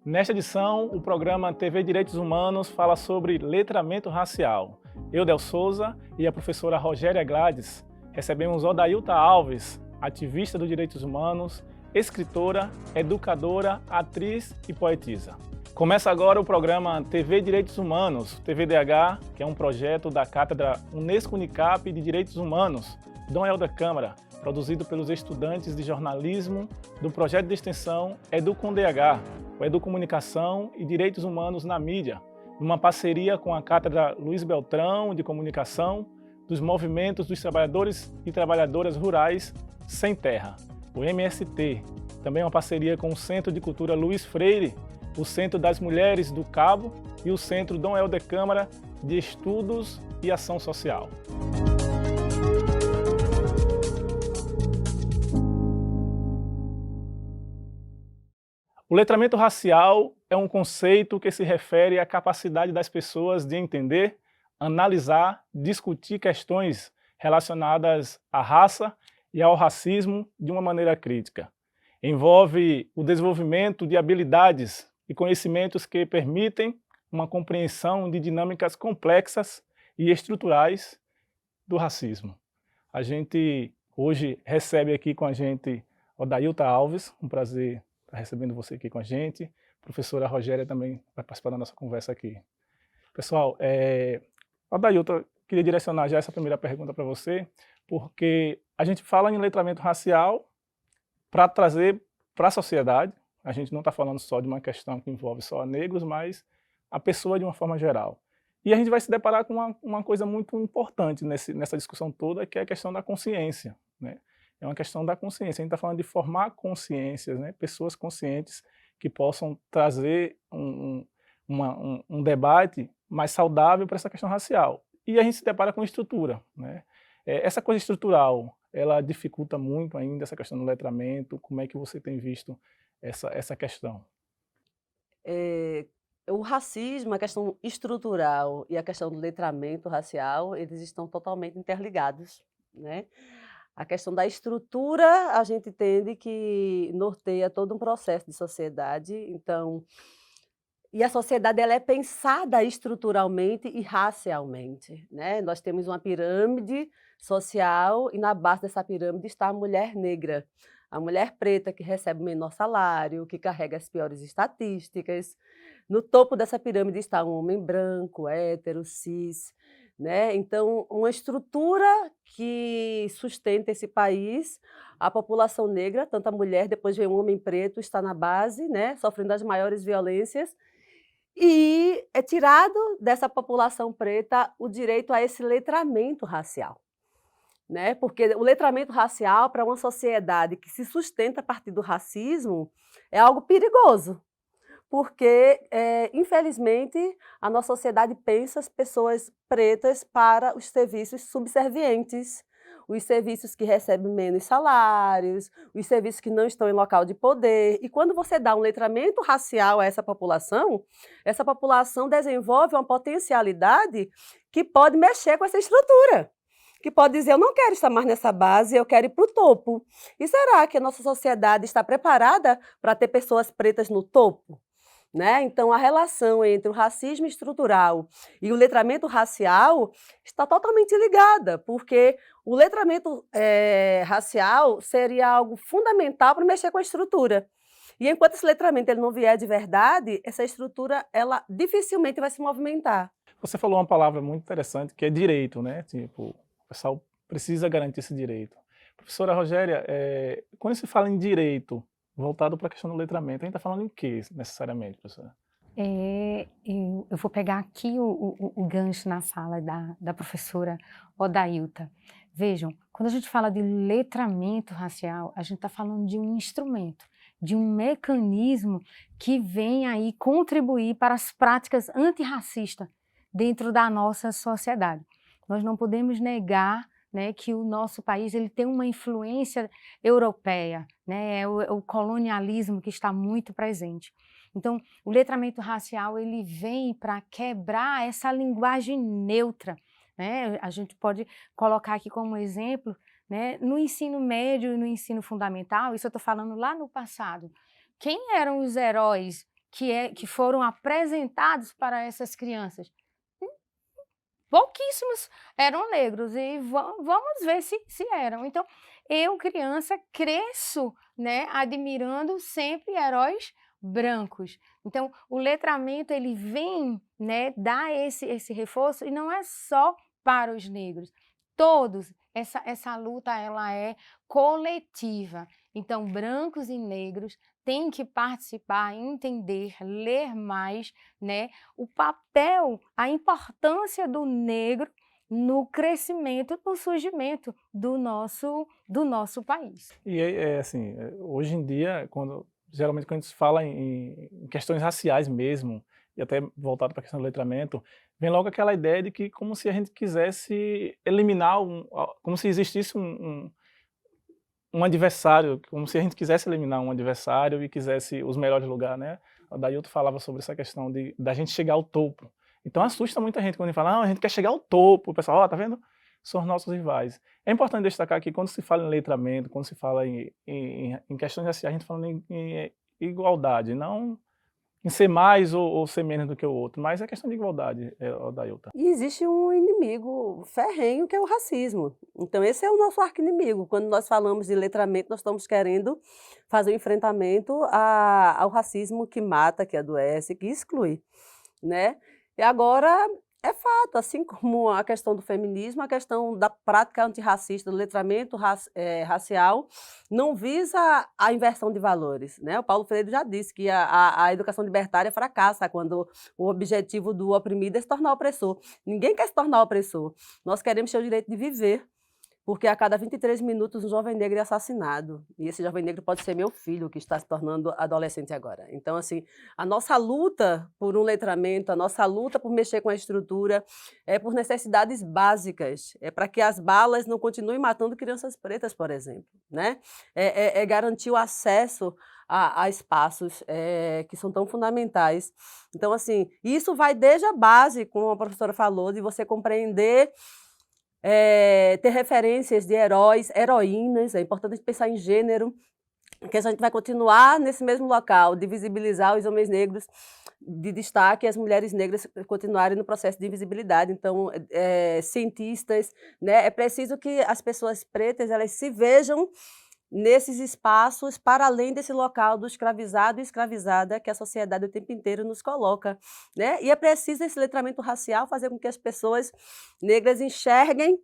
Nesta edição, o programa TV Direitos Humanos fala sobre letramento racial. Eu, Del Souza, e a professora Rogéria Gladys recebemos Odailta Alves, ativista dos direitos humanos, escritora, educadora, atriz e poetisa. Começa agora o programa TV Direitos Humanos, TVDH, que é um projeto da Cátedra Unesco Unicap de Direitos Humanos, Dom Helder Câmara, produzido pelos estudantes de jornalismo do projeto de extensão EduComDH, o Educomunicação e Direitos Humanos na Mídia, numa parceria com a Cátedra Luiz Beltrão de Comunicação dos Movimentos dos Trabalhadores e Trabalhadoras Rurais Sem Terra, o MST. Também uma parceria com o Centro de Cultura Luiz Freire, o Centro das Mulheres do Cabo e o Centro Dom Helder Câmara de Estudos e Ação Social. O letramento racial é um conceito que se refere à capacidade das pessoas de entender, analisar, discutir questões relacionadas à raça e ao racismo de uma maneira crítica. Envolve o desenvolvimento de habilidades e conhecimentos que permitem uma compreensão de dinâmicas complexas e estruturais do racismo. A gente hoje recebe aqui com a gente Odailta Alves, um prazer estar recebendo você aqui com a gente. A professora Rogéria também vai participar da nossa conversa aqui. Pessoal, Odailta, queria direcionar já essa primeira pergunta para você, porque a gente fala em letramento racial para trazer para a sociedade. A gente não está falando só de uma questão que envolve só negros, mas a pessoa de uma forma geral. E a gente vai se deparar com uma coisa muito importante nessa discussão toda, que é a questão da consciência, né? É uma questão da consciência. A gente está falando de formar consciências, né? Pessoas conscientes que possam trazer um debate mais saudável para essa questão racial. E a gente se depara com estrutura, né? Essa coisa estrutural, ela dificulta muito ainda essa questão do letramento. Como é que você tem visto essa questão? O racismo, a questão estrutural e a questão do letramento racial, eles estão totalmente interligados, né? A questão da estrutura, a gente entende que norteia todo um processo de sociedade, então e a sociedade ela é pensada estruturalmente e racialmente, né? Nós temos uma pirâmide social e na base dessa pirâmide está a mulher negra, a mulher preta que recebe o menor salário, que carrega as piores estatísticas. No topo dessa pirâmide está um homem branco, hétero, cis, né? Então, uma estrutura que sustenta esse país, a população negra, tanto a mulher, depois vem um homem preto, está na base, né? Sofrendo as maiores violências. E é tirado dessa população preta o direito a esse letramento racial, né, porque o letramento racial para uma sociedade que se sustenta a partir do racismo é algo perigoso, porque, infelizmente, a nossa sociedade pensa as pessoas pretas para os serviços subservientes, os serviços que recebem menos salários, os serviços que não estão em local de poder. E quando você dá um letramento racial a essa população desenvolve uma potencialidade que pode mexer com essa estrutura, que pode dizer: eu não quero estar mais nessa base, eu quero ir para o topo. E será que a nossa sociedade está preparada para ter pessoas pretas no topo? Né? Então, a relação entre o racismo estrutural e o letramento racial está totalmente ligada, porque o letramento racial seria algo fundamental para mexer com a estrutura. E enquanto esse letramento ele não vier de verdade, essa estrutura ela dificilmente vai se movimentar. Você falou uma palavra muito interessante, que é direito, né? Tipo, o pessoal precisa garantir esse direito. Professora Rogéria, quando se fala em direito, voltado para a questão do letramento, a gente está falando em quê, necessariamente, professora? Eu vou pegar aqui o gancho na fala da professora Odailta. Vejam, quando a gente fala de letramento racial, a gente está falando de um instrumento, de um mecanismo que vem aí contribuir para as práticas antirracistas dentro da nossa sociedade. Nós não podemos negar, né, que o nosso país ele tem uma influência europeia, né, é o colonialismo que está muito presente. Então, o letramento racial ele vem para quebrar essa linguagem neutra, né? A gente pode colocar aqui como exemplo, né, no ensino médio e no ensino fundamental, isso eu estou falando lá no passado, quem eram os heróis que foram apresentados para essas crianças? Pouquíssimos eram negros e vamos ver se eram. Então, eu, criança, cresço, né, admirando sempre heróis brancos. Então, o letramento ele vem, né, dar esse reforço e não é só para os negros. Todos, essa luta ela é coletiva. Então, brancos e negros têm que participar, entender, ler mais, né, o papel, a importância do negro no crescimento, no surgimento do nosso país. E assim, hoje em dia, geralmente quando a gente fala em questões raciais mesmo, e até voltado para a questão do letramento, vem logo aquela ideia de que como se a gente quisesse eliminar, como se existisse um adversário, como se a gente quisesse eliminar um adversário e quisesse os melhores lugares, né? O Dailton falava sobre essa questão da gente chegar ao topo. Então assusta muita gente quando a gente fala, a gente quer chegar ao topo. O pessoal, tá vendo? São os nossos rivais. É importante destacar que quando se fala em letramento, quando se fala em questões raciais, a gente fala em igualdade, não em ser mais ou ser menos do que o outro, mas é questão de igualdade, Dailton. E existe um inimigo ferrenho que é o racismo. Então esse é o nosso arqui-inimigo. Quando nós falamos de letramento, nós estamos querendo fazer um enfrentamento ao racismo que mata, que adoece, que exclui, né? E agora é fato, assim como a questão do feminismo, a questão da prática antirracista, do letramento racial, não visa a inversão de valores, né? O Paulo Freire já disse que a educação libertária fracassa quando o objetivo do oprimido é se tornar opressor. Ninguém quer se tornar opressor. Nós queremos ter o direito de viver, porque a cada 23 minutos um jovem negro é assassinado. E esse jovem negro pode ser meu filho, que está se tornando adolescente agora. Então, assim, a nossa luta por um letramento, a nossa luta por mexer com a estrutura, é por necessidades básicas. É para que as balas não continuem matando crianças pretas, por exemplo, né? É garantir o acesso a espaços que são tão fundamentais. Então, assim, isso vai desde a base, como a professora falou, de você compreender ter referências de heróis, heroínas, é importante a gente pensar em gênero, que a gente vai continuar nesse mesmo local, de visibilizar os homens negros de destaque e as mulheres negras continuarem no processo de invisibilidade. Então, cientistas, né, é preciso que as pessoas pretas elas se vejam nesses espaços, para além desse local do escravizado e escravizada que a sociedade o tempo inteiro nos coloca, né? E é preciso esse letramento racial fazer com que as pessoas negras enxerguem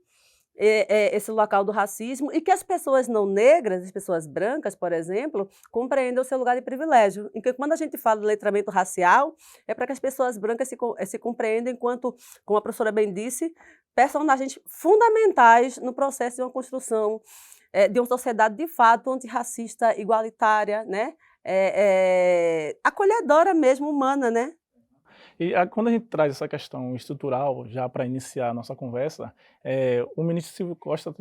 esse local do racismo e que as pessoas não negras, as pessoas brancas, por exemplo, compreendam o seu lugar de privilégio. Porque quando a gente fala de letramento racial, é para que as pessoas brancas se compreendam enquanto, como a professora bem disse, personagens fundamentais no processo de uma construção de uma sociedade de fato antirracista, igualitária, né? Acolhedora mesmo, humana, né? E quando a gente traz essa questão estrutural, já para iniciar a nossa conversa, o ministro Silvio Costa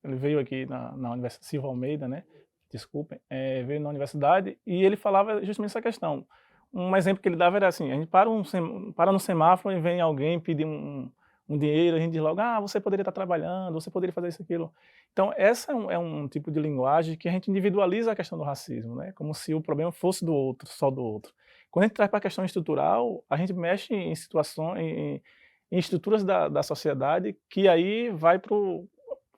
ele veio aqui na Universidade, Silvio Almeida, né? Desculpem, veio na universidade e ele falava justamente essa questão. Um exemplo que ele dava era assim, a gente para no semáforo e vem alguém pedir um dinheiro, a gente diz logo, você poderia estar trabalhando, você poderia fazer isso, aquilo. Então, essa é um tipo de linguagem que a gente individualiza a questão do racismo, né? Como se o problema fosse do outro, só do outro. Quando a gente traz para a questão estrutural, a gente mexe em situações, em estruturas da sociedade que aí vai para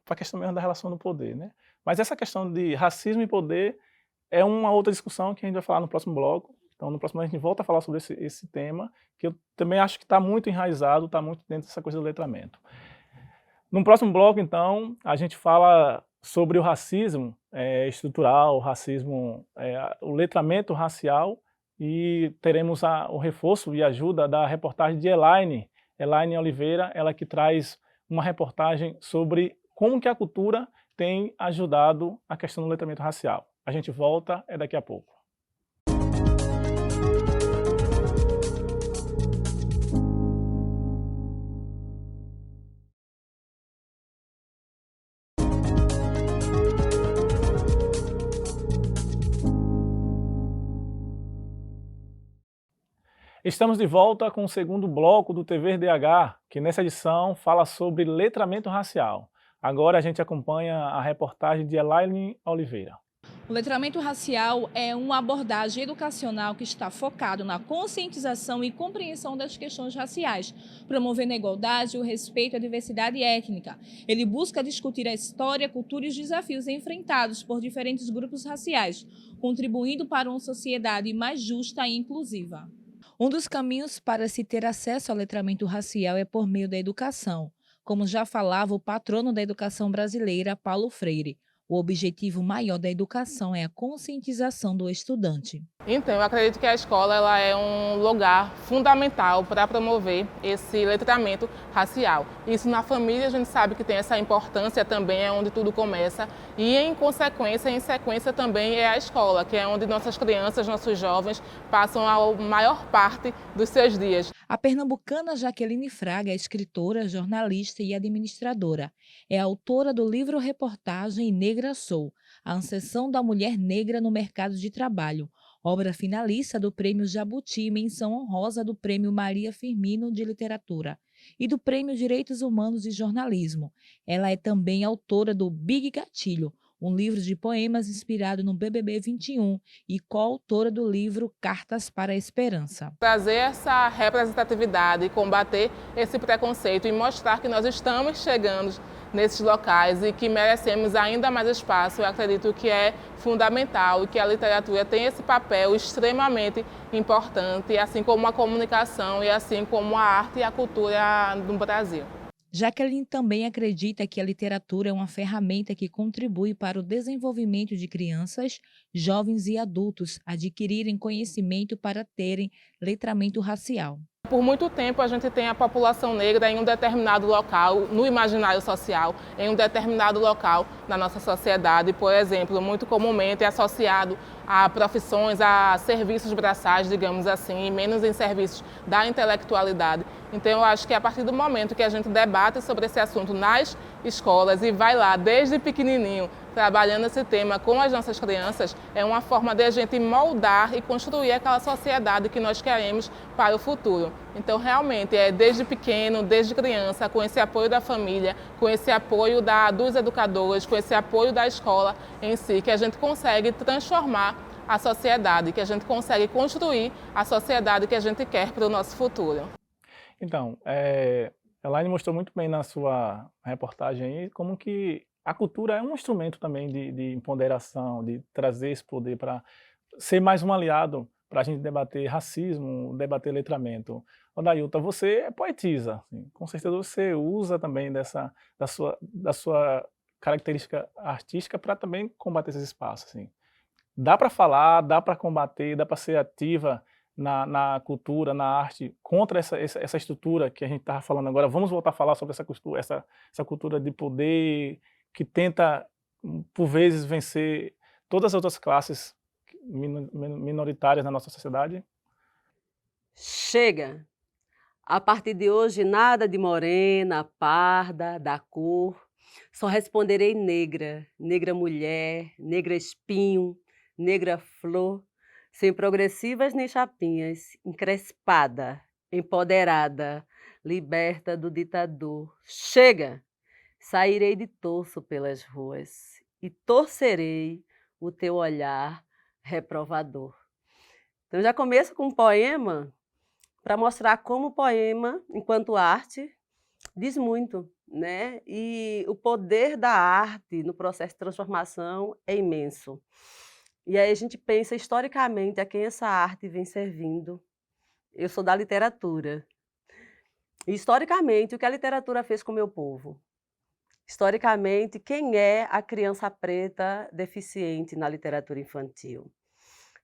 a questão mesmo da relação do poder, né? Mas essa questão de racismo e poder é uma outra discussão que a gente vai falar no próximo bloco. Então, no próximo a gente volta a falar sobre esse tema, que eu também acho que está muito enraizado, está muito dentro dessa coisa do letramento. No próximo bloco, então, a gente fala sobre o racismo estrutural, o racismo, o letramento racial, e teremos o reforço e ajuda da reportagem de Elaine Oliveira, ela que traz uma reportagem sobre como que a cultura tem ajudado a questão do letramento racial. A gente volta daqui a pouco. Estamos de volta com o segundo bloco do TVDH, que nessa edição fala sobre letramento racial. Agora a gente acompanha a reportagem de Elaine Oliveira. O letramento racial é uma abordagem educacional que está focado na conscientização e compreensão das questões raciais, promovendo a igualdade, o respeito à diversidade étnica. Ele busca discutir a história, cultura e os desafios enfrentados por diferentes grupos raciais, contribuindo para uma sociedade mais justa e inclusiva. Um dos caminhos para se ter acesso ao letramento racial é por meio da educação, como já falava o patrono da educação brasileira, Paulo Freire. O objetivo maior da educação é a conscientização do estudante. Então, eu acredito que a escola ela é um lugar fundamental para promover esse letramento racial. Isso na família a gente sabe que tem essa importância também, é onde tudo começa. E em sequência também é a escola, que é onde nossas crianças, nossos jovens passam a maior parte dos seus dias. A pernambucana Jaqueline Fraga é escritora, jornalista e administradora. É autora do livro-reportagem Negra Sou, a ascensão da mulher negra no mercado de trabalho, obra finalista do Prêmio Jabuti e menção honrosa do Prêmio Maria Firmino de Literatura e do Prêmio Direitos Humanos e Jornalismo. Ela é também autora do Big Gatilho, um livro de poemas inspirado no BBB 21 e coautora do livro Cartas para a Esperança. Trazer essa representatividade e combater esse preconceito e mostrar que nós estamos chegando nesses locais e que merecemos ainda mais espaço, eu acredito que é fundamental e que a literatura tem esse papel extremamente importante, assim como a comunicação e assim como a arte e a cultura no Brasil. Jaqueline também acredita que a literatura é uma ferramenta que contribui para o desenvolvimento de crianças, jovens e adultos adquirirem conhecimento para terem letramento racial. Por muito tempo a gente tem a população negra em um determinado local, no imaginário social, em um determinado local na nossa sociedade, por exemplo, muito comumente é associado a profissões, a serviços braçais, digamos assim, e menos em serviços da intelectualidade. Então eu acho que a partir do momento que a gente debate sobre esse assunto nas escolas e vai lá desde pequenininho, trabalhando esse tema com as nossas crianças, é uma forma de a gente moldar e construir aquela sociedade que nós queremos para o futuro. Então, realmente, é desde pequeno, desde criança, com esse apoio da família, com esse apoio dos educadores, com esse apoio da escola em si, que a gente consegue transformar a sociedade, que a gente consegue construir a sociedade que a gente quer para o nosso futuro. Então, Elaine mostrou muito bem na sua reportagem aí como que a cultura é um instrumento também de empoderação, de trazer esse poder para ser mais um aliado para a gente debater racismo, debater letramento. Odailton, você é poetisa, assim, com certeza você usa também da sua característica artística para também combater esses espaços. Assim. Dá para falar, dá para combater, dá para ser ativa na cultura, na arte, contra essa estrutura que a gente estava falando agora. Vamos voltar a falar sobre essa cultura de poder que tenta, por vezes, vencer todas as outras classes minoritárias na nossa sociedade? Chega! A partir de hoje, nada de morena, parda, da cor. Só responderei negra, negra mulher, negra espinho, negra flor, sem progressivas nem chapinhas, encrespada, empoderada, liberta do ditador. Chega! Sairei de torso pelas ruas e torcerei o teu olhar reprovador. Então, já começo com um poema para mostrar como o poema, enquanto arte, diz muito, né? E o poder da arte no processo de transformação é imenso. E aí a gente pensa historicamente a quem essa arte vem servindo. Eu sou da literatura. E, historicamente, o que a literatura fez com o meu povo? Historicamente, quem é a criança preta deficiente na literatura infantil?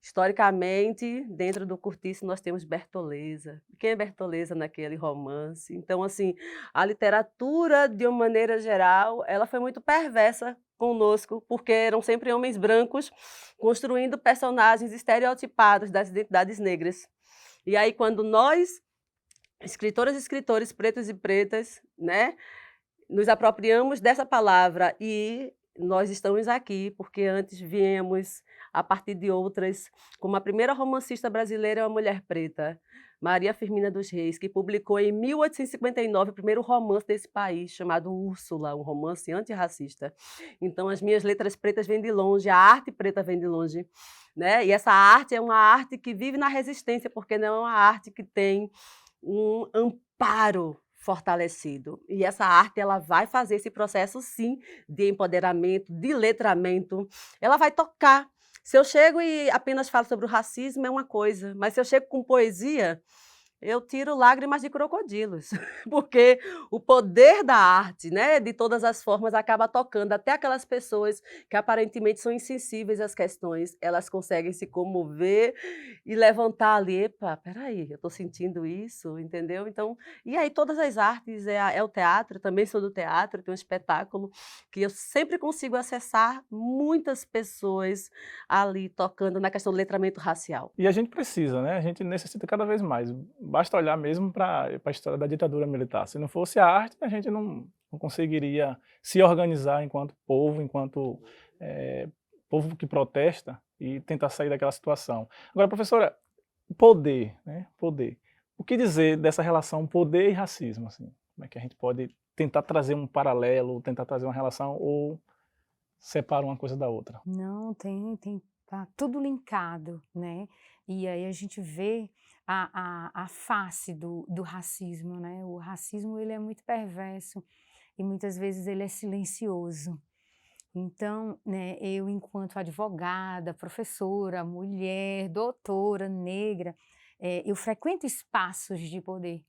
Historicamente, dentro do cortiço, nós temos Bertoleza. Quem é Bertoleza naquele romance? Então, assim, a literatura, de uma maneira geral, ela foi muito perversa conosco, porque eram sempre homens brancos construindo personagens estereotipados das identidades negras. E aí, quando nós, escritoras e escritores pretos e pretas, né, nos apropriamos dessa palavra e nós estamos aqui porque antes viemos a partir de outras, como a primeira romancista brasileira é uma mulher preta, Maria Firmina dos Reis, que publicou em 1859 o primeiro romance desse país, chamado Úrsula, um romance antirracista. Então, as minhas letras pretas vêm de longe, a arte preta vem de longe, né? E essa arte é uma arte que vive na resistência, porque não é uma arte que tem um amparo fortalecido. E essa arte ela vai fazer esse processo, sim, de empoderamento, de letramento. Ela vai tocar. Se eu chego e apenas falo sobre o racismo, é uma coisa, mas se eu chego com poesia, eu tiro lágrimas de crocodilos, porque o poder da arte, né, de todas as formas, acaba tocando até aquelas pessoas que aparentemente são insensíveis às questões, elas conseguem se comover e levantar ali, epa, peraí, eu estou sentindo isso, entendeu? Então, e aí todas as artes, é o teatro, eu também sou do teatro, tem um espetáculo que eu sempre consigo acessar muitas pessoas ali tocando na questão do letramento racial. E a gente precisa, né? A gente necessita cada vez mais. Basta olhar mesmo para a história da ditadura militar. Se não fosse a arte, a gente não conseguiria se organizar enquanto povo, enquanto povo que protesta e tentar sair daquela situação. Agora, professora, poder, né? Poder. O que dizer dessa relação poder e racismo? Assim? Como é que a gente pode tentar trazer um paralelo, tentar trazer uma relação ou separa uma coisa da outra? Não, tá tudo linkado, né? E aí a gente vê a face do racismo, né? O racismo, ele é muito perverso e muitas vezes ele é silencioso. Então, né, eu enquanto advogada, professora, mulher, doutora, negra, eu frequento espaços de poder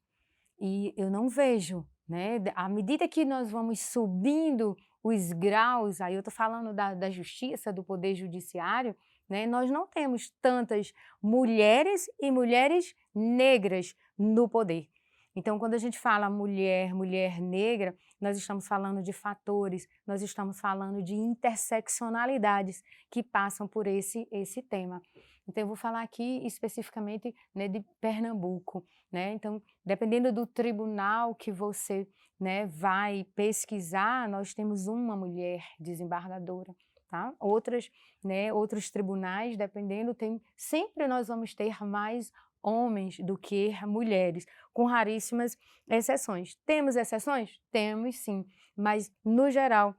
e eu não vejo, né, à medida que nós vamos subindo os graus, aí eu estou falando da justiça, do poder judiciário, né, nós não temos tantas mulheres e mulheres negras no poder. Então, quando a gente fala mulher, mulher negra, nós estamos falando de fatores, nós estamos falando de interseccionalidades que passam por esse tema. Então, eu vou falar aqui especificamente, né, de Pernambuco, né? Então, dependendo do tribunal que você, né, vai pesquisar, nós temos uma mulher desembargadora, tá? Outras, né, outros tribunais, dependendo, sempre nós vamos ter mais homens do que mulheres, com raríssimas exceções. Temos exceções? Temos sim, mas no geral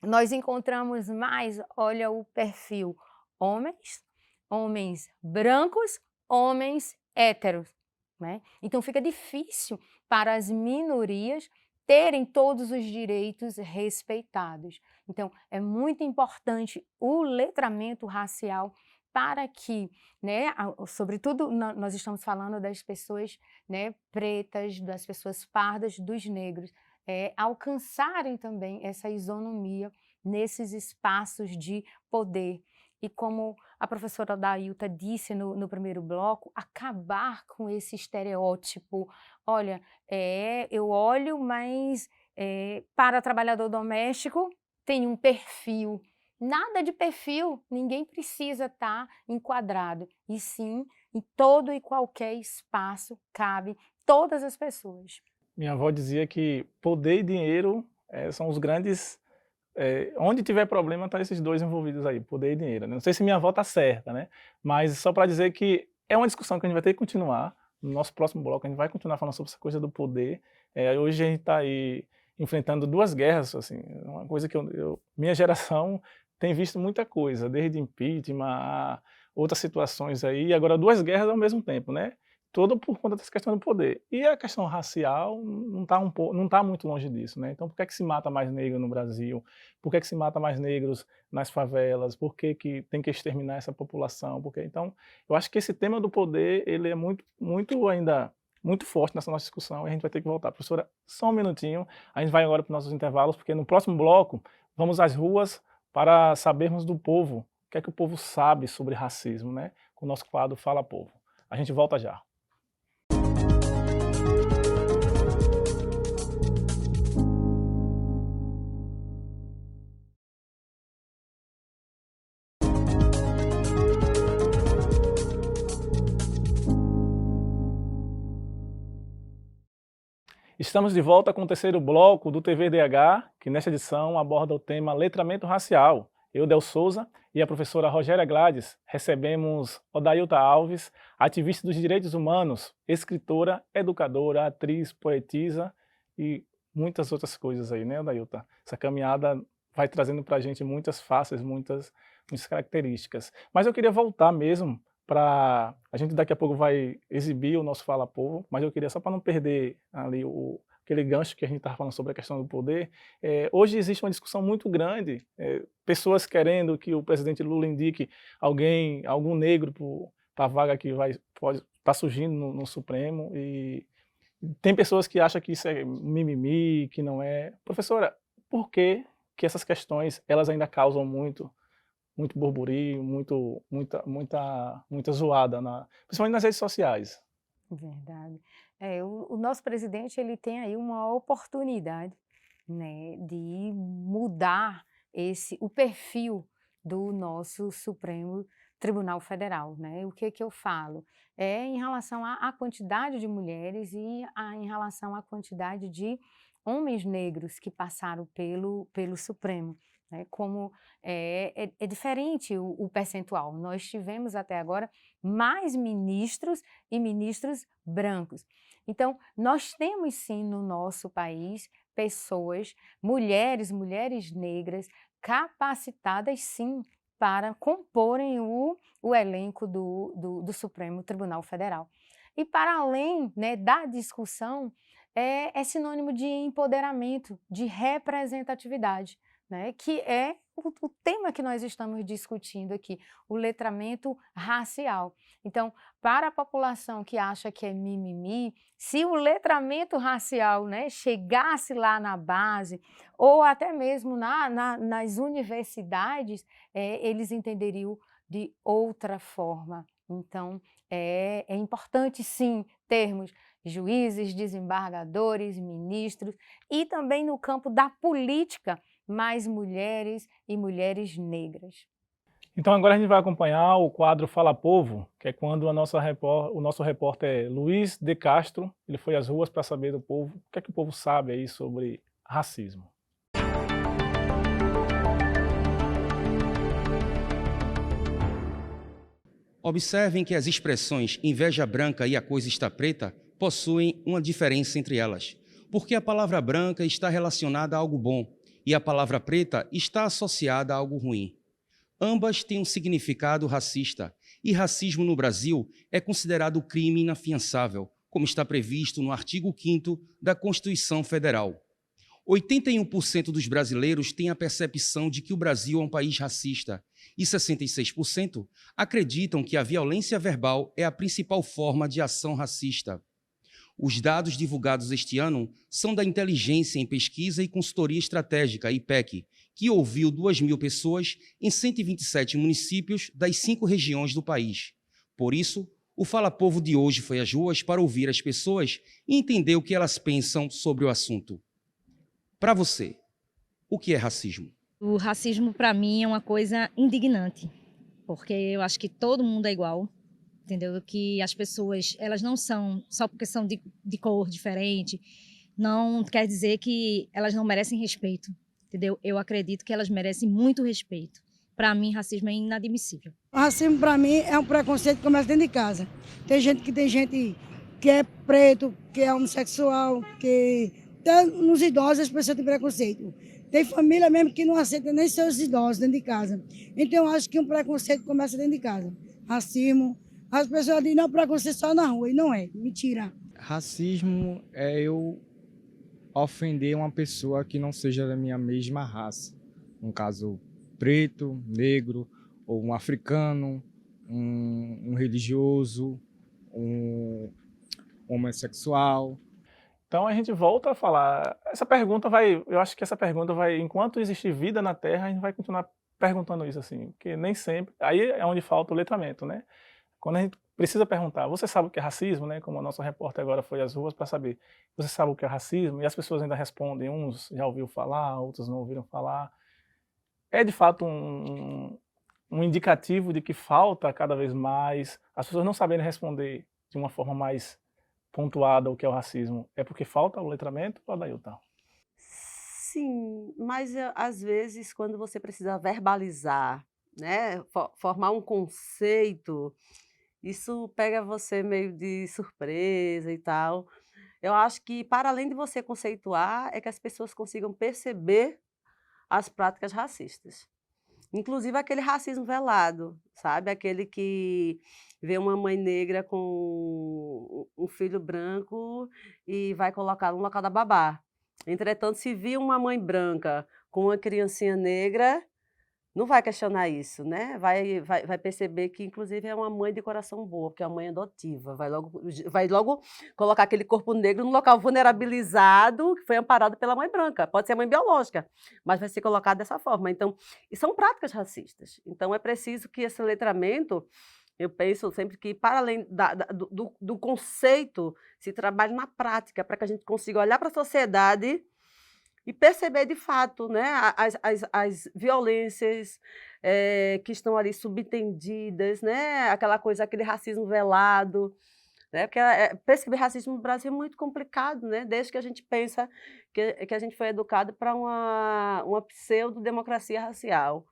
nós encontramos mais, olha o perfil, homens brancos, homens héteros, né? Então fica difícil para as minorias terem todos os direitos respeitados. Então é muito importante o letramento racial para que, né, sobretudo nós estamos falando das pessoas, né, pretas, das pessoas pardas, dos negros, alcançarem também essa isonomia nesses espaços de poder. E como a professora Dailta disse no primeiro bloco, acabar com esse estereótipo. Olha, eu olho, mas para trabalhador doméstico tem um perfil. Nada de perfil, ninguém precisa estar enquadrado. E sim, em todo e qualquer espaço cabe todas as pessoas. Minha avó dizia que poder e dinheiro são os grandes... onde tiver problema, tá esses dois envolvidos aí, poder e dinheiro. Não sei se minha avó tá certa, né? Mas só para dizer que é uma discussão que a gente vai ter que continuar. No nosso próximo bloco, a gente vai continuar falando sobre essa coisa do poder. Hoje a gente está aí enfrentando duas guerras, assim, uma coisa que minha geração tem visto muita coisa, desde impeachment a outras situações aí, e agora duas guerras ao mesmo tempo, né? Todo por conta dessa questão do poder. E a questão racial não está muito longe disso, né? Então, por que é que se mata mais negro no Brasil? Por que é que se mata mais negros nas favelas? Por que que tem que exterminar essa população? Então, eu acho que esse tema do poder, ele é ainda muito forte nessa nossa discussão, e a gente vai ter que voltar. Professora, só um minutinho, a gente vai agora para os nossos intervalos, porque no próximo bloco, vamos às ruas para sabermos do povo, o que é que o povo sabe sobre racismo, né? Com o nosso quadro Fala Povo. A gente volta já. Estamos de volta com o terceiro bloco do TVDH, que nesta edição aborda o tema letramento racial. eu, Del Souza, e a professora Rogéria Gladys, recebemos Odailta Alves, ativista dos direitos humanos, escritora, educadora, atriz, poetisa e muitas outras coisas aí, né, Odailta? Essa caminhada vai trazendo para a gente muitas faces, muitas características. Mas eu queria voltar mesmo para... A gente daqui a pouco vai exibir o nosso Fala Povo, mas eu queria, só para não perder ali aquele gancho que a gente estava falando sobre a questão do poder, hoje existe uma discussão muito grande, pessoas querendo que o presidente Lula indique algum negro para a vaga que pode estar surgindo no Supremo, e tem pessoas que acham que isso é mimimi, que não é. Professora, por que essas questões elas ainda causam muito burburinho, muita zoada, principalmente nas redes sociais? Verdade. O nosso presidente, ele tem aí uma oportunidade, né, de mudar o perfil do nosso Supremo Tribunal Federal, né? O que eu falo? Em relação à quantidade de mulheres e em relação à quantidade de homens negros que passaram pelo Supremo, né? Como é diferente o percentual. Nós tivemos até agora mais ministros e ministros brancos. Então, nós temos sim no nosso país pessoas, mulheres negras, capacitadas sim para comporem o elenco do Supremo Tribunal Federal. E para além, né, da discussão, é sinônimo de empoderamento, de representatividade, né, que é o tema que nós estamos discutindo aqui, o letramento racial. Então, para a população que acha que é mimimi, se o letramento racial, né, chegasse lá na base, ou até mesmo nas universidades, eles entenderiam de outra forma. Então, é importante sim termos juízes, desembargadores, ministros e também no campo da política, mais mulheres e mulheres negras. Então agora a gente vai acompanhar o quadro Fala Povo, que é quando o nosso repórter Luiz de Castro, ele foi às ruas para saber do povo, o que é que o povo sabe aí sobre racismo. Observem que as expressões inveja branca e a coisa está preta possuem uma diferença entre elas, porque a palavra branca está relacionada a algo bom e a palavra preta está associada a algo ruim. Ambas têm um significado racista, e racismo no Brasil é considerado crime inafiançável, como está previsto no artigo 5º da Constituição Federal. 81% dos brasileiros têm a percepção de que o Brasil é um país racista, e 66% acreditam que a violência verbal é a principal forma de ação racista. Os dados divulgados este ano são da Inteligência em Pesquisa e Consultoria Estratégica, IPEC, que ouviu 2.000 pessoas em 127 municípios das 5 regiões do país. Por isso, o Fala Povo de hoje foi às ruas para ouvir as pessoas e entender o que elas pensam sobre o assunto. Para você, o que é racismo? O racismo, para mim, é uma coisa indignante, porque eu acho que todo mundo é igual. Entendeu? Que as pessoas, elas não são, só porque são de cor diferente, não quer dizer que elas não merecem respeito, entendeu? Eu acredito que elas merecem muito respeito. Para mim, racismo é inadmissível. O racismo, para mim, é um preconceito que começa dentro de casa. Tem gente que é preto, que é homossexual, que até nos idosos as pessoas têm preconceito. Tem família mesmo que não aceita nem seus idosos dentro de casa. Então, eu acho que um preconceito começa dentro de casa. Racismo. As pessoas dizem, não, preconceito só na rua, e não é, mentira. Racismo é eu ofender uma pessoa que não seja da minha mesma raça. No caso, preto, negro, ou um africano, um religioso, um homossexual. Então a gente volta a falar, eu acho que essa pergunta vai, enquanto existir vida na Terra, a gente vai continuar perguntando isso assim, porque nem sempre, aí é onde falta o letramento, né? Quando a gente precisa perguntar, você sabe o que é racismo, né? Como a nossa repórter agora foi às ruas para saber, você sabe o que é racismo? E as pessoas ainda respondem, uns já ouviram falar, outros não ouviram falar. É de fato um indicativo de que falta cada vez mais, as pessoas não saberem responder de uma forma mais pontuada o que é o racismo. É porque falta o letramento, Odailta? Sim, mas às vezes quando você precisa verbalizar, né, formar um conceito, isso pega você meio de surpresa e tal. Eu acho que para além de você conceituar, é que as pessoas consigam perceber as práticas racistas. Inclusive aquele racismo velado, sabe? Aquele que vê uma mãe negra com um filho branco e vai colocá-lo no local da babá. Entretanto, se vir uma mãe branca com uma criancinha negra, não vai questionar isso, né? Vai perceber que, inclusive, é uma mãe de coração boa, porque é uma mãe adotiva. Vai logo colocar aquele corpo negro num local vulnerabilizado, que foi amparado pela mãe branca. Pode ser a mãe biológica, mas vai ser colocado dessa forma. Então, e são práticas racistas. Então, é preciso que esse letramento, eu penso sempre que, para além do conceito, se trabalhe na prática, para que a gente consiga olhar para a sociedade e perceber de fato, né, as violências que estão ali subentendidas, né, aquela coisa, aquele racismo velado, né, porque perceber racismo no Brasil é muito complicado, né, desde que a gente pensa que a gente foi educado para uma pseudo-democracia racial.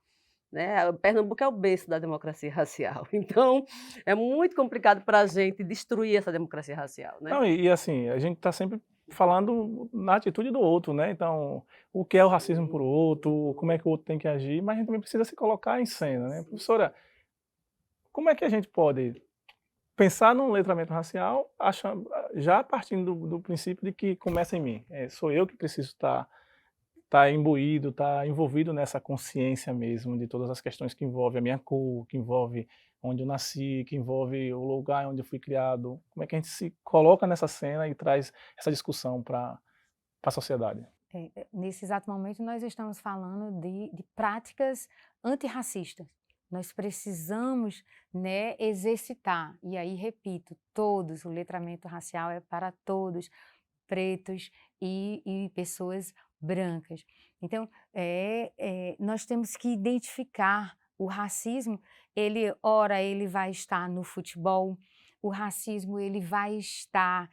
Né? Pernambuco é o berço da democracia racial, então é muito complicado para a gente destruir essa democracia racial. Né? Não, e assim, a gente está sempre falando na atitude do outro, né? Então, o que é o racismo por outro, como é que o outro tem que agir, mas a gente também precisa se colocar em cena, né? Professora, como é que a gente pode pensar num letramento racial já partindo do princípio de que começa em mim? Sou eu que preciso estar imbuído, estar envolvido nessa consciência mesmo de todas as questões que envolvem a minha cor, que envolve onde eu nasci, que envolve o lugar onde eu fui criado. Como é que a gente se coloca nessa cena e traz essa discussão para a sociedade? Nesse exato momento, nós estamos falando de práticas antirracistas. Nós precisamos, né, exercitar, e aí repito, todos, o letramento racial é para todos, pretos e pessoas brancas. Então, nós temos que identificar o racismo, ora ele vai estar no futebol, o racismo ele vai estar...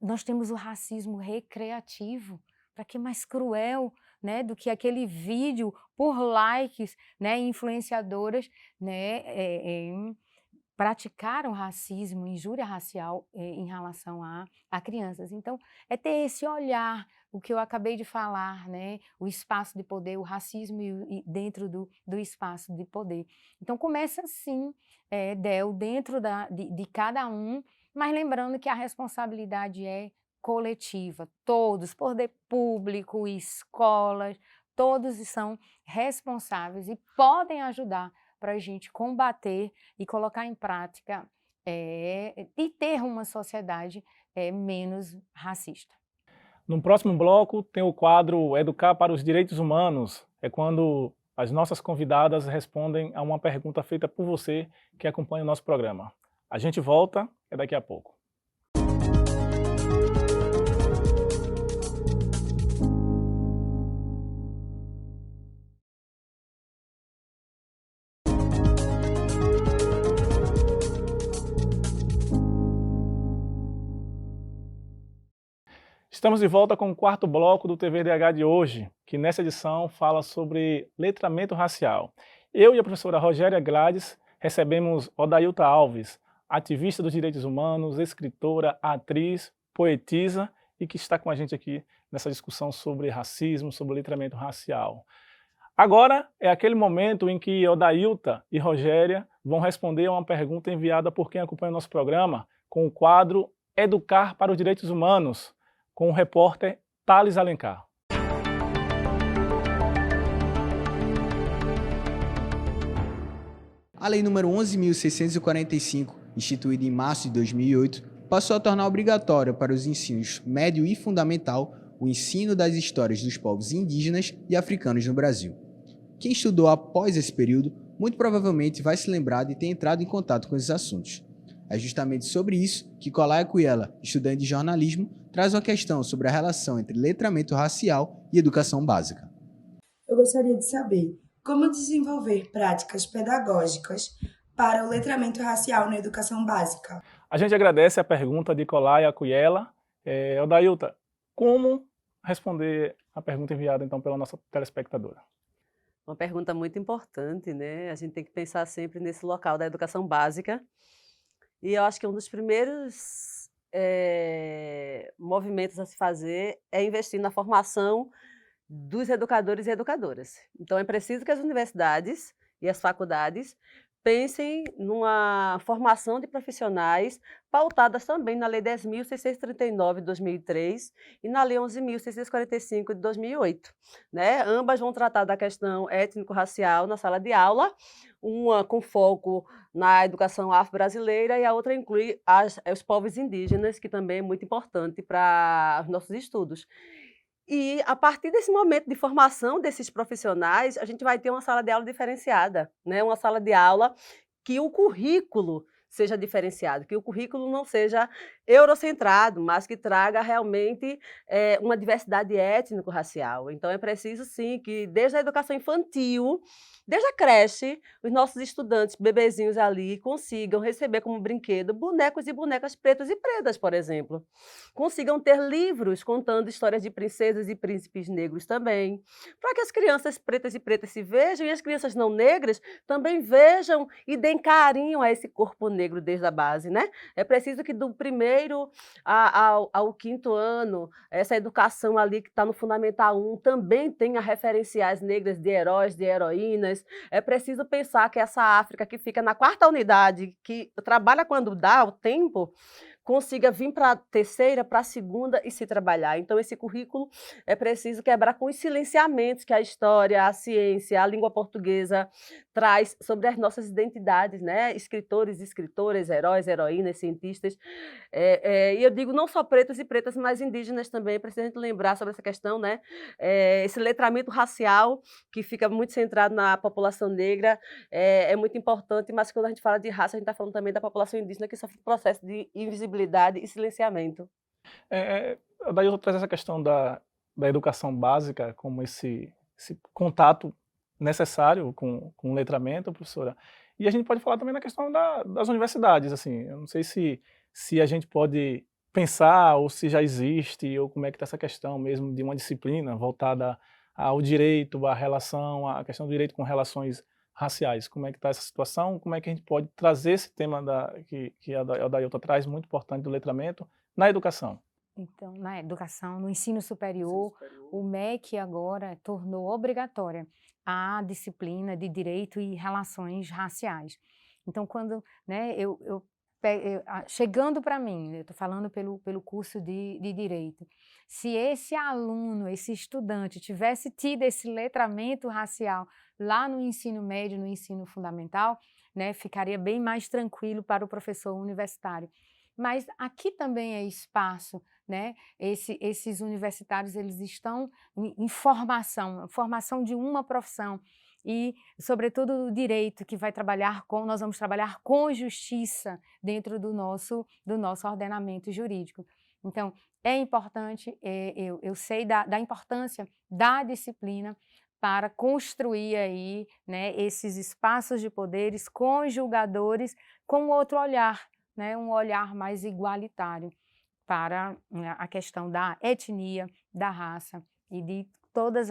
nós temos o racismo recreativo, para que mais cruel, né, do que aquele vídeo por likes, né, influenciadoras, né, praticaram racismo, injúria racial em relação a crianças. Então, é ter esse olhar, o que eu acabei de falar, né, o espaço de poder, o racismo e dentro do espaço de poder. Então, começa assim, Del, dentro de cada um, mas lembrando que a responsabilidade é coletiva, todos, poder público, escolas, todos são responsáveis e podem ajudar para a gente combater e colocar em prática e ter uma sociedade menos racista. No próximo bloco tem o quadro Educar para os Direitos Humanos. É quando as nossas convidadas respondem a uma pergunta feita por você que acompanha o nosso programa. A gente volta daqui a pouco. Estamos de volta com o quarto bloco do TVDH de hoje, que nessa edição fala sobre letramento racial. Eu e a professora Rogéria Gladys recebemos Odailta Alves, ativista dos direitos humanos, escritora, atriz, poetisa e que está com a gente aqui nessa discussão sobre racismo, sobre letramento racial. Agora é aquele momento em que Odailta e Rogéria vão responder a uma pergunta enviada por quem acompanha o nosso programa com o quadro Educar para os Direitos Humanos, com o repórter Thales Alencar. A Lei nº 11.645, instituída em março de 2008, passou a tornar obrigatório para os ensinos médio e fundamental o ensino das histórias dos povos indígenas e africanos no Brasil. Quem estudou após esse período, muito provavelmente vai se lembrar de ter entrado em contato com esses assuntos. É justamente sobre isso que Colaia Cuyela, estudante de jornalismo, traz uma questão sobre a relação entre letramento racial e educação básica. Eu gostaria de saber como desenvolver práticas pedagógicas para o letramento racial na educação básica. A gente agradece a pergunta de Colaia Cuyela. Odailta, como responder a pergunta enviada então pela nossa telespectadora. Uma pergunta muito importante, né? A gente tem que pensar sempre nesse local da educação básica. E eu acho que um dos primeiros movimentos a se fazer é investir na formação dos educadores e educadoras. Então, é preciso que as universidades e as faculdades pensem numa formação de profissionais pautadas também na Lei 10.639 de 2003 e na Lei 11.645 de 2008. Né? Ambas vão tratar da questão étnico-racial na sala de aula, uma com foco na educação afro-brasileira e a outra inclui os povos indígenas, que também é muito importante para os nossos estudos. E, a partir desse momento de formação desses profissionais, a gente vai ter uma sala de aula diferenciada, né? Uma sala de aula que o currículo seja diferenciado, que o currículo não seja eurocentrado, mas que traga realmente uma diversidade étnico-racial. Então, é preciso, sim, que desde a educação infantil, desde a creche, os nossos estudantes, bebezinhos ali, consigam receber como brinquedo bonecos e bonecas pretos e pretas, por exemplo. Consigam ter livros contando histórias de princesas e príncipes negros também, para que as crianças pretas e pretas se vejam e as crianças não negras também vejam e deem carinho a esse corpo negro desde a base, né? É preciso que do primeiro ao quinto ano, essa educação ali que está no Fundamental 1 também tenha referenciais negras de heróis, de heroínas. É preciso pensar que essa África que fica na 4ª unidade, que trabalha quando dá o tempo, consiga vir para a 3ª, para a 2ª e se trabalhar. Então, esse currículo é preciso quebrar com os silenciamentos que a história, a ciência, a língua portuguesa traz sobre as nossas identidades, né? Escritores, escritoras, heróis, heroínas, cientistas. E eu digo não só pretos e pretas, mas indígenas também. É preciso a gente lembrar sobre essa questão, né? Esse letramento racial que fica muito centrado na população negra é muito importante, mas quando a gente fala de raça, a gente está falando também da população indígena que sofre um processo de invisibilidade e silenciamento. Daí eu trago essa questão da educação básica como esse contato necessário com o letramento, professora. E a gente pode falar também na questão das universidades. Assim, eu não sei se a gente pode pensar ou se já existe, ou como é que está essa questão mesmo de uma disciplina voltada ao direito, à relação, à questão do direito com relações raciais. Como é que está essa situação? Como é que a gente pode trazer esse tema que a Dailton traz, muito importante, do letramento, na educação? Então, na educação, no ensino superior, o MEC agora tornou obrigatória a disciplina de direito e relações raciais. Então, quando, né, chegando para mim, eu estou falando pelo curso de direito, se esse aluno, esse estudante tivesse tido esse letramento racial lá no ensino médio, no ensino fundamental, né, ficaria bem mais tranquilo para o professor universitário. Mas aqui também é espaço, né? Esses universitários, eles estão em formação de uma profissão e, sobretudo, o direito que nós vamos trabalhar com justiça dentro do nosso ordenamento jurídico. Então, é importante, eu sei da importância da disciplina para construir aí, né, esses espaços de poderes com julgadores com outro olhar, né, um olhar mais igualitário para a questão da etnia, da raça e de todos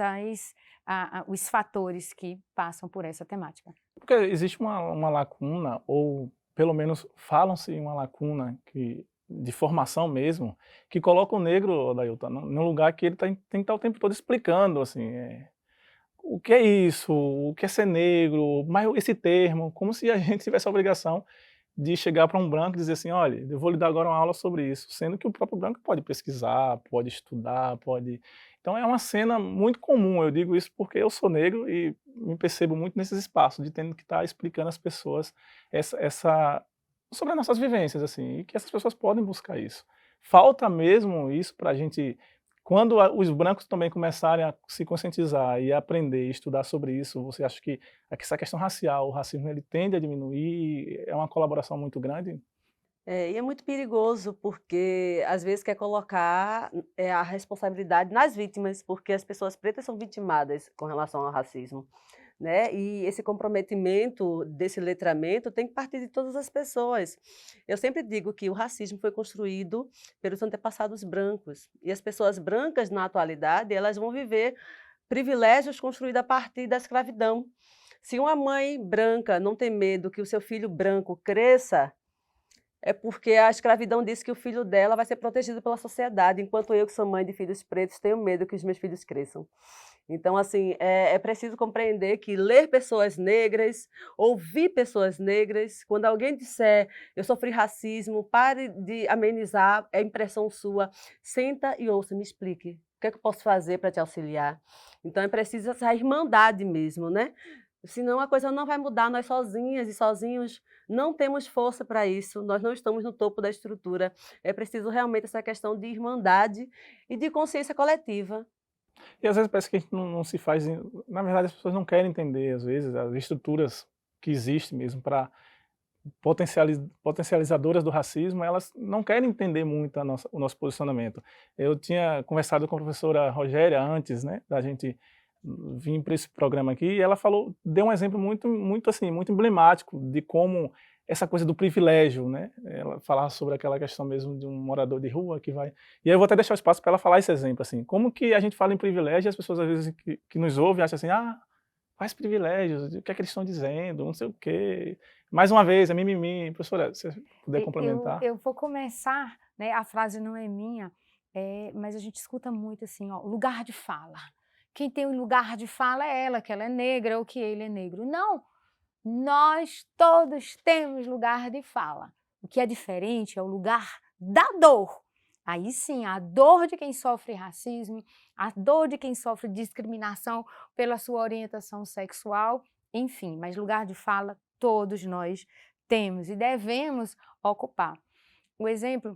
os fatores que passam por essa temática. Porque existe uma lacuna, ou pelo menos falam-se em uma lacuna de formação mesmo, que coloca o negro, Dailton, num lugar que ele tem que estar o tempo todo explicando, assim, o que é isso, o que é ser negro, mas esse termo, como se a gente tivesse a obrigação de chegar para um branco e dizer assim, olha, eu vou lhe dar agora uma aula sobre isso, sendo que o próprio branco pode pesquisar, pode estudar, pode... Então é uma cena muito comum, eu digo isso porque eu sou negro e me percebo muito nesses espaços, de tendo que estar explicando às pessoas sobre as nossas vivências, assim, e que essas pessoas podem buscar isso. Falta mesmo isso para a gente... Quando os brancos também começarem a se conscientizar e a aprender e estudar sobre isso, você acha que essa questão racial, o racismo, ele tende a diminuir? É uma colaboração muito grande? E é muito perigoso porque, às vezes, quer colocar a responsabilidade nas vítimas, porque as pessoas pretas são vitimadas com relação ao racismo. né? E esse comprometimento desse letramento tem que partir de todas as pessoas. Eu sempre digo que o racismo foi construído pelos antepassados brancos, e as pessoas brancas, na atualidade, elas vão viver privilégios construídos a partir da escravidão. Se uma mãe branca não tem medo que o seu filho branco cresça, é porque a escravidão diz que o filho dela vai ser protegido pela sociedade, enquanto eu, que sou mãe de filhos pretos, tenho medo que os meus filhos cresçam. Então, assim, é preciso compreender que ler pessoas negras, ouvir pessoas negras, quando alguém disser eu sofri racismo, pare de amenizar, é impressão sua, senta e ouça, me explique. O que é que eu posso fazer para te auxiliar? Então, é preciso essa irmandade mesmo, né? Senão a coisa não vai mudar, nós sozinhas e sozinhos não temos força para isso, nós não estamos no topo da estrutura. É preciso realmente essa questão de irmandade e de consciência coletiva. E às vezes parece que a gente não se faz. Na verdade, as pessoas não querem entender, às vezes, as estruturas que existem mesmo para potencializadoras do racismo, elas não querem entender muito o nosso posicionamento. Eu tinha conversado com a professora Rogéria antes, né, da gente vir para esse programa aqui, e ela falou, deu um exemplo muito assim, muito emblemático de como essa coisa do privilégio, né? Ela falava sobre aquela questão mesmo de um morador de rua que vai... E aí eu vou até deixar o espaço para ela falar esse exemplo, assim, como que a gente fala em privilégio e as pessoas às vezes que nos ouvem acham assim, quais privilégios, o que é que eles estão dizendo, não sei o quê. Mais uma vez, é mimimi. Professora, se você puder complementar. Eu vou começar, né, a frase não é minha, mas a gente escuta muito assim, ó, lugar de fala. Quem tem o lugar de fala é ela, que ela é negra ou que ele é negro. Não, nós todos temos lugar de fala. O que é diferente é o lugar da dor. Aí sim, a dor de quem sofre racismo, a dor de quem sofre discriminação pela sua orientação sexual, enfim, mas lugar de fala todos nós temos e devemos ocupar. O exemplo,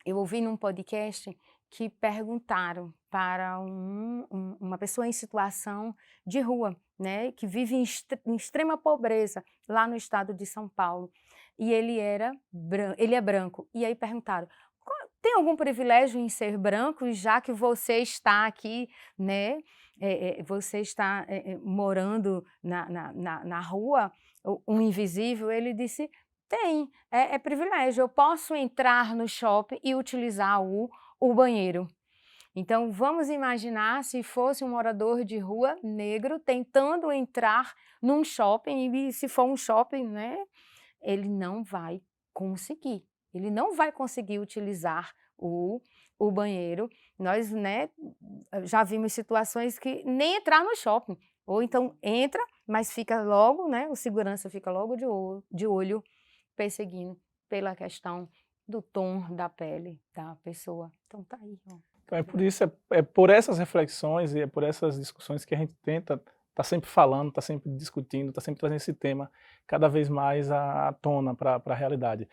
eu ouvi num podcast que perguntaram para uma pessoa em situação de rua, né, que vive em extrema pobreza lá no estado de São Paulo, e ele é branco, e aí perguntaram, tem algum privilégio em ser branco, já que você está aqui, né, você está morando na rua, um invisível? Ele disse, tem, é privilégio, eu posso entrar no shopping e utilizar o banheiro. Então, vamos imaginar se fosse um morador de rua negro tentando entrar num shopping, e se for um shopping, né, ele não vai conseguir. Ele não vai conseguir utilizar o banheiro. Nós, né, já vimos situações que nem entrar no shopping. Ou então entra, mas fica logo, né, o segurança fica logo de olho perseguindo pela questão do tom da pele da pessoa. Então tá aí, ó. Então é por isso, é por essas reflexões e é por essas discussões que a gente tenta tá sempre falando, tá sempre discutindo, tá sempre trazendo esse tema cada vez mais à tona para a realidade.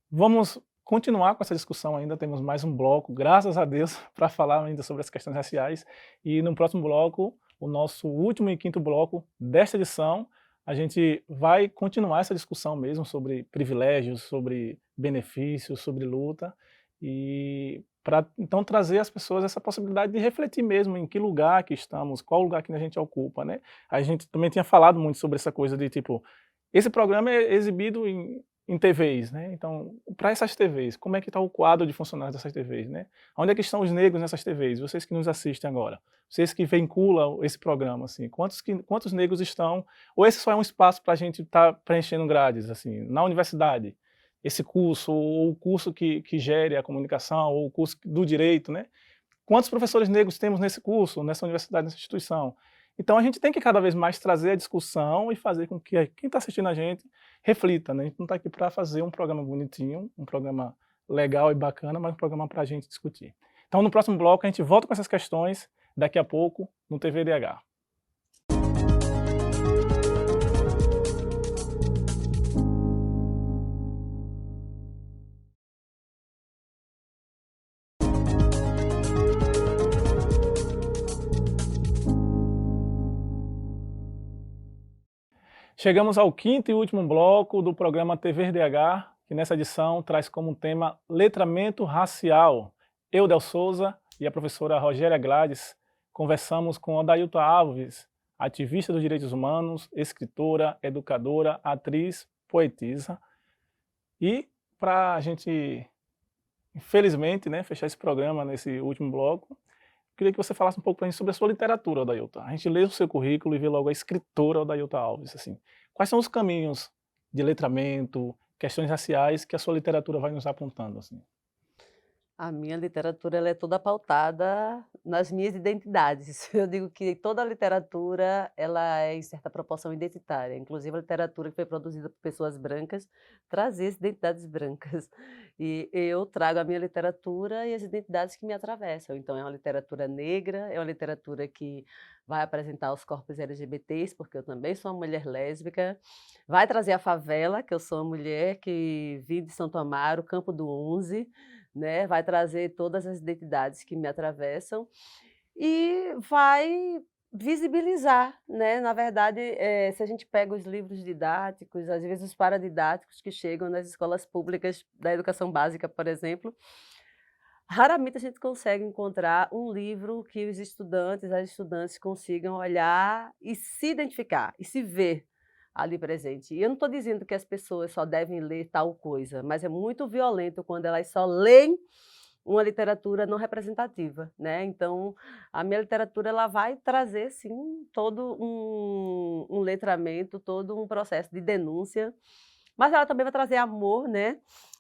Vamos continuar com essa discussão ainda, temos mais um bloco, graças a Deus, para falar ainda sobre as questões raciais, e no próximo bloco, o nosso último e quinto bloco desta edição, a gente vai continuar essa discussão mesmo sobre privilégios, sobre benefícios, sobre luta, e para então trazer às pessoas essa possibilidade de refletir mesmo em que lugar que estamos, qual lugar que a gente ocupa, né? A gente também tinha falado muito sobre essa coisa de tipo, esse programa é exibido em TVs, né? Então, para essas TVs, como é que está o quadro de funcionários dessas TVs, né? Onde é que estão os negros nessas TVs? Vocês que nos assistem agora, vocês que vinculam esse programa, assim, quantos negros estão? Ou esse só é um espaço para a gente estar preenchendo grades, assim, na universidade? Esse curso, ou o curso que gere a comunicação, ou o curso do direito, né? Quantos professores negros temos nesse curso, nessa universidade, nessa instituição? Então a gente tem que cada vez mais trazer a discussão e fazer com que quem está assistindo a gente reflita, né? A gente não está aqui para fazer um programa bonitinho, um programa legal e bacana, mas um programa para a gente discutir. Então no próximo bloco a gente volta com essas questões, daqui a pouco, no TVDH. Chegamos ao quinto e último bloco do programa TVDH, que nessa edição traz como tema letramento racial. Eu, Del Souza, e a professora Rogéria Gladys conversamos com Odailton Alves ativista dos direitos humanos, escritora, educadora, atriz, poetisa. E para a gente, infelizmente, né, fechar esse programa nesse último bloco, queria que você falasse um pouco para a gente sobre a sua literatura, Odailton. A gente lê o seu currículo e vê logo a escritora Odailton Alves. Assim. Quais são os caminhos de letramento, questões raciais que a sua literatura vai nos apontando? Assim? A minha literatura ela é toda pautada nas minhas identidades. Eu digo que toda a literatura ela é, em certa proporção, identitária. Inclusive, a literatura que foi produzida por pessoas brancas trazia as identidades brancas. E eu trago a minha literatura e as identidades que me atravessam. Então, é uma literatura negra, é uma literatura que vai apresentar os corpos LGBTs, porque eu também sou uma mulher lésbica. Vai trazer a favela, que eu sou uma mulher que vim de Santo Amaro, Campo do Unze, né? Vai trazer todas as identidades que me atravessam e vai visibilizar, né? Na verdade, se a gente pega os livros didáticos, às vezes os paradidáticos que chegam nas escolas públicas da educação básica, por exemplo, raramente a gente consegue encontrar um livro que os estudantes, as estudantes consigam olhar e se identificar, e se ver ali presente. E eu não estou dizendo que as pessoas só devem ler tal coisa, mas é muito violento quando elas só leem uma literatura não representativa, né? Então, a minha literatura ela vai trazer, sim, todo um letramento, todo um processo de denúncia, mas ela também vai trazer amor, né?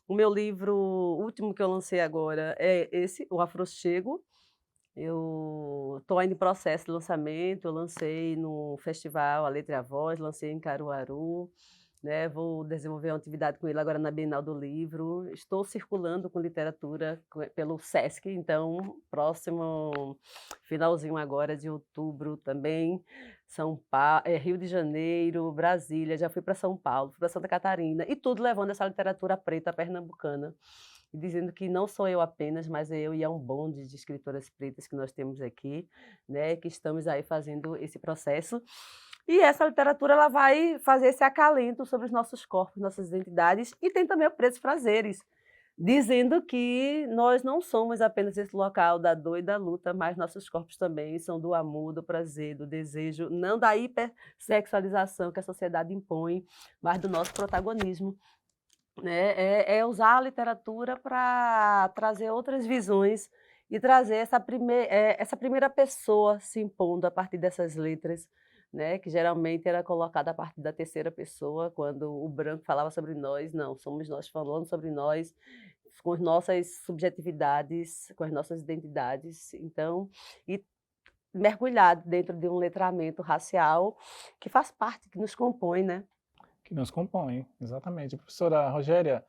O meu livro último que eu lancei agora é esse, o Afrochego. Eu estou ainda em processo de lançamento, eu lancei no festival A Letra e a Voz, lancei em Caruaru, né? Vou desenvolver uma atividade com ele agora na Bienal do Livro. Estou circulando com literatura pelo Sesc, então, próximo finalzinho agora de outubro também, São Paulo, Rio de Janeiro, Brasília, já fui para São Paulo, fui para Santa Catarina, e tudo levando essa literatura preta pernambucana. E dizendo que não sou eu apenas, mas eu e é um bonde de escritoras pretas que nós temos aqui, né, que estamos aí fazendo esse processo. E essa literatura ela vai fazer esse acalento sobre os nossos corpos, nossas identidades, e tem também o Pretos Prazeres, dizendo que nós não somos apenas esse local da dor e da luta, mas nossos corpos também são do amor, do prazer, do desejo, não da hipersexualização que a sociedade impõe, mas do nosso protagonismo. Né? É usar a literatura para trazer outras visões e trazer essa primeira pessoa se impondo a partir dessas letras, né? Que geralmente era colocada a partir da terceira pessoa, quando o branco falava sobre nós. Não, somos nós falando sobre nós, com as nossas subjetividades, com as nossas identidades. Então, e mergulhado dentro de um letramento racial que faz parte, que nos compõe, né? Que nos compõem, exatamente. Professora Rogéria,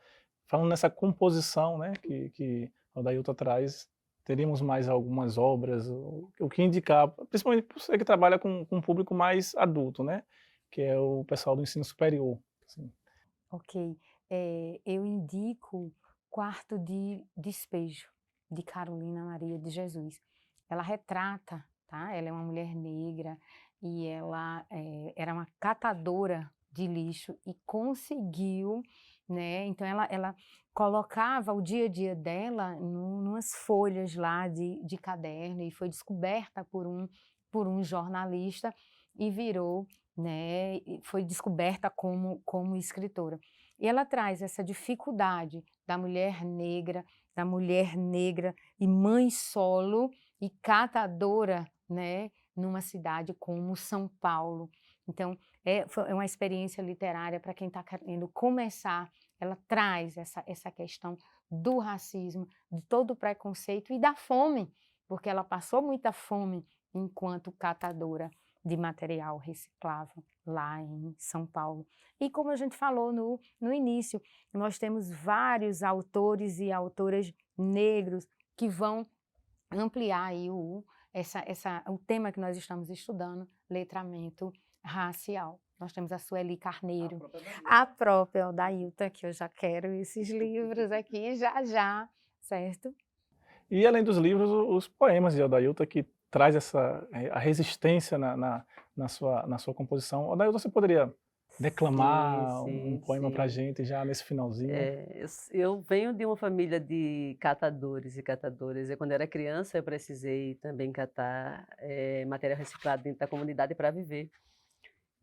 falando nessa composição, né, que a Odailton traz, teríamos mais algumas obras, o que indicar, principalmente para você que trabalha com um público mais adulto, né, que é o pessoal do ensino superior. Assim. Ok, eu indico Quarto de Despejo, de Carolina Maria de Jesus. Ela retrata, tá? Ela é uma mulher negra e ela era uma catadora de lixo e conseguiu, né? Então ela colocava o dia a dia dela numas folhas lá de caderno e foi descoberta por um jornalista e virou, né? Foi descoberta como escritora. E ela traz essa dificuldade da mulher negra e mãe solo e catadora, né? Numa cidade como São Paulo. Então, é uma experiência literária para quem está querendo começar. Ela traz essa questão do racismo, de todo o preconceito e da fome, porque ela passou muita fome enquanto catadora de material reciclável lá em São Paulo. E como a gente falou no início, nós temos vários autores e autoras negros que vão ampliar aí o tema que nós estamos estudando, letramento racial. Nós temos a Sueli Carneiro, a própria Odailton, que eu já quero esses livros aqui já, certo? E além dos livros, os poemas de Odailton, que traz a resistência na sua composição. Odailton, você poderia declamar Sim, um poema para a sim. gente já nesse finalzinho? Eu venho de uma família de catadores e catadoras. E quando eu era criança, eu precisei também catar material reciclado dentro da comunidade para viver.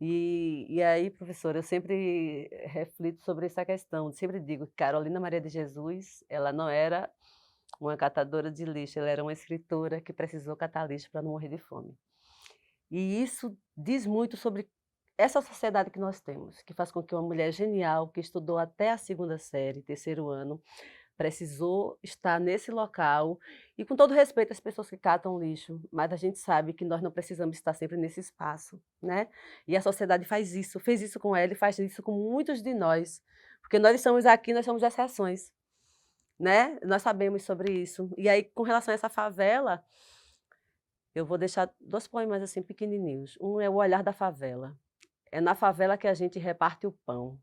E aí, professora, eu sempre reflito sobre essa questão. Sempre digo que Carolina Maria de Jesus, ela não era uma catadora de lixo, ela era uma escritora que precisou catar lixo para não morrer de fome. E isso diz muito sobre essa sociedade que nós temos, que faz com que uma mulher genial, que estudou até a 2ª série, 3º ano, precisou estar nesse local, e com todo respeito às pessoas que catam lixo, mas a gente sabe que nós não precisamos estar sempre nesse espaço, né? E a sociedade faz isso, fez isso com ela e faz isso com muitos de nós, porque nós estamos aqui, nós somos exceções, né? Nós sabemos sobre isso. E aí, com relação a essa favela, eu vou deixar 2 poemas assim pequenininhos. Um é O Olhar da Favela. É na favela que a gente reparte o pão.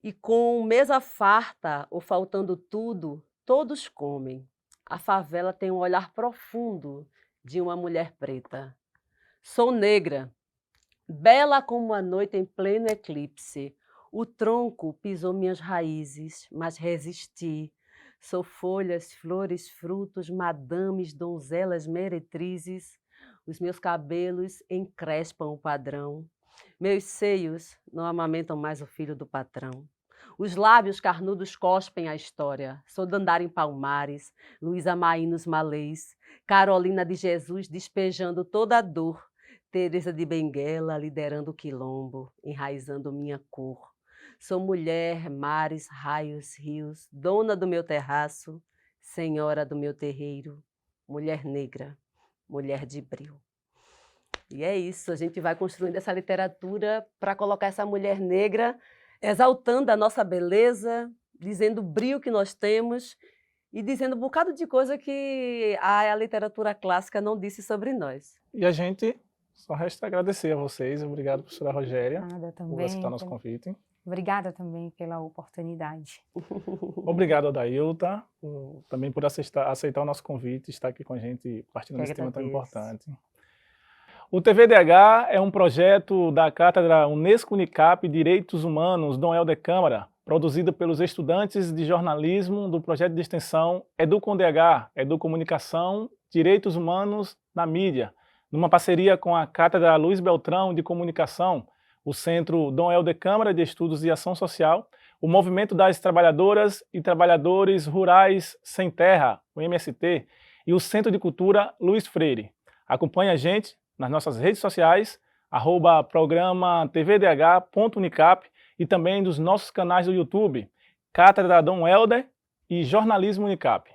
E com mesa farta ou faltando tudo, todos comem. A favela tem um olhar profundo de uma mulher preta. Sou negra, bela como a noite em pleno eclipse. O tronco pisou minhas raízes, mas resisti. Sou folhas, flores, frutos, madames, donzelas, meretrizes. Os meus cabelos encrespam o padrão. Meus seios não amamentam mais o filho do patrão. Os lábios carnudos cospem a história. Sou Dandara em Palmares, Luísa Maí nos Malês, Carolina de Jesus despejando toda a dor, Teresa de Benguela liderando o quilombo, enraizando minha cor. Sou mulher, mares, raios, rios, dona do meu terraço, senhora do meu terreiro, mulher negra, mulher de brio. E é isso, a gente vai construindo essa literatura para colocar essa mulher negra, exaltando a nossa beleza, dizendo o brio que nós temos e dizendo um bocado de coisa que a literatura clássica não disse sobre nós. E a gente só resta agradecer a vocês. Obrigado, professora Rogéria, Nada por também. aceitar nosso convite. Obrigada também pela oportunidade. Obrigado, Adailta, também por aceitar o nosso convite e estar aqui com a gente, partindo Que desse tema tão agradeço. importante. O TVDH é um projeto da Cátedra Unesco Unicap Direitos Humanos Dom Helder Câmara, produzido pelos estudantes de jornalismo do projeto de extensão EduComDH, Educomunicação, Direitos Humanos na Mídia, numa parceria com a Cátedra Luiz Beltrão de Comunicação, o Centro Dom Helder Câmara de Estudos e Ação Social, o Movimento das Trabalhadoras e Trabalhadores Rurais Sem Terra, o MST, e o Centro de Cultura Luiz Freire. Acompanhe a gente nas nossas redes sociais, @programa tvdh.unicap e também dos nossos canais do YouTube, Cátedra Dom Helder e Jornalismo Unicap.